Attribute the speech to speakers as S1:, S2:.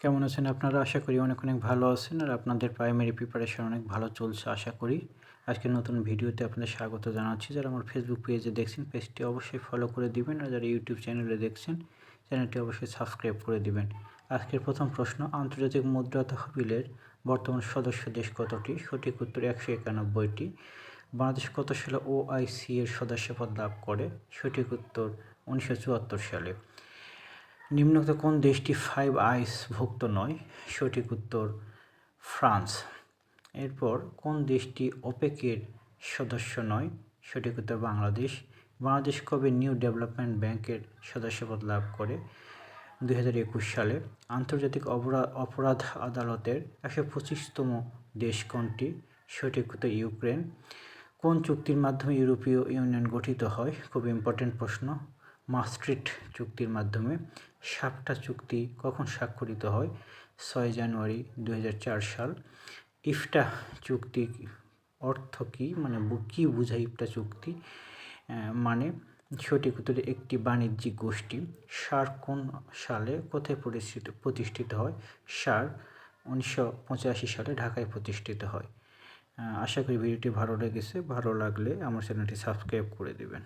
S1: কেমন আছেন আপনারা? আশা করি অনেক ভালো আছেন আর আপনাদের প্রাইমারি প্রিপারেশন অনেক ভালো চলছে আশা করি। আজকে নতুন ভিডিওতে আপনাদের স্বাগত জানাচ্ছি। যারা আমার ফেসবুক পেজে দেখছেন পেজটি অবশ্যই ফলো করে দিবেন, আর যারা ইউটিউব চ্যানেলে দেখছেন চ্যানেলটি অবশ্যই সাবস্ক্রাইব করে দিবেন। আজকের প্রথম প্রশ্ন, আন্তর্জাতিক মুদ্রা তহবিলের বর্তমান সদস্য দেশ কতটি? সঠিক উত্তর 191টি। বাংলাদেশ কত সালে OIC এর সদস্যপদ লাভ করে? সঠিক উত্তর 1974 সালে। নিম্নোক্ত কোন দেশটি ফাইভ আইস ভুক্ত নয়? সঠিক উত্তর ফ্রান্স। এরপর কোন দেশটি ওপেকের সদস্য নয়? সঠিক উত্তর বাংলাদেশ। বাংলাদেশ কবে নিউ ডেভেলপমেন্ট ব্যাংকের সদস্যপদ লাভ করে? 2021 সালে। আন্তর্জাতিক অপরাধ আদালতের 125তম দেশ কোনটি? সঠিক উত্তর ইউক্রেন। কোন চুক্তির মাধ্যমে ইউরোপীয় ইউনিয়ন গঠিত হয়? খুব ইম্পর্টেন্ট প্রশ্ন। মাস্ট্রিক্ট চুক্তির মাধ্যমে। সাপটা চুক্তি কখন স্বাক্ষরিত হয়? 6 জানুয়ারি 2004 সাল। ইফটা চুক্তি অর্থ কী, মানে কী বোঝায় ইফটা চুক্তি? মানে সঠিক উত্তরে একটি বাণিজ্যিক গোষ্ঠী। সার কোন সালে কোথায় প্রতিষ্ঠিত হয়? সার 1985 সালে ঢাকায় প্রতিষ্ঠিত হয়। আশা করি ভিডিওটি ভালো লেগেছে। ভালো লাগলে আমার চ্যানেলটি সাবস্ক্রাইব করে দেবেন।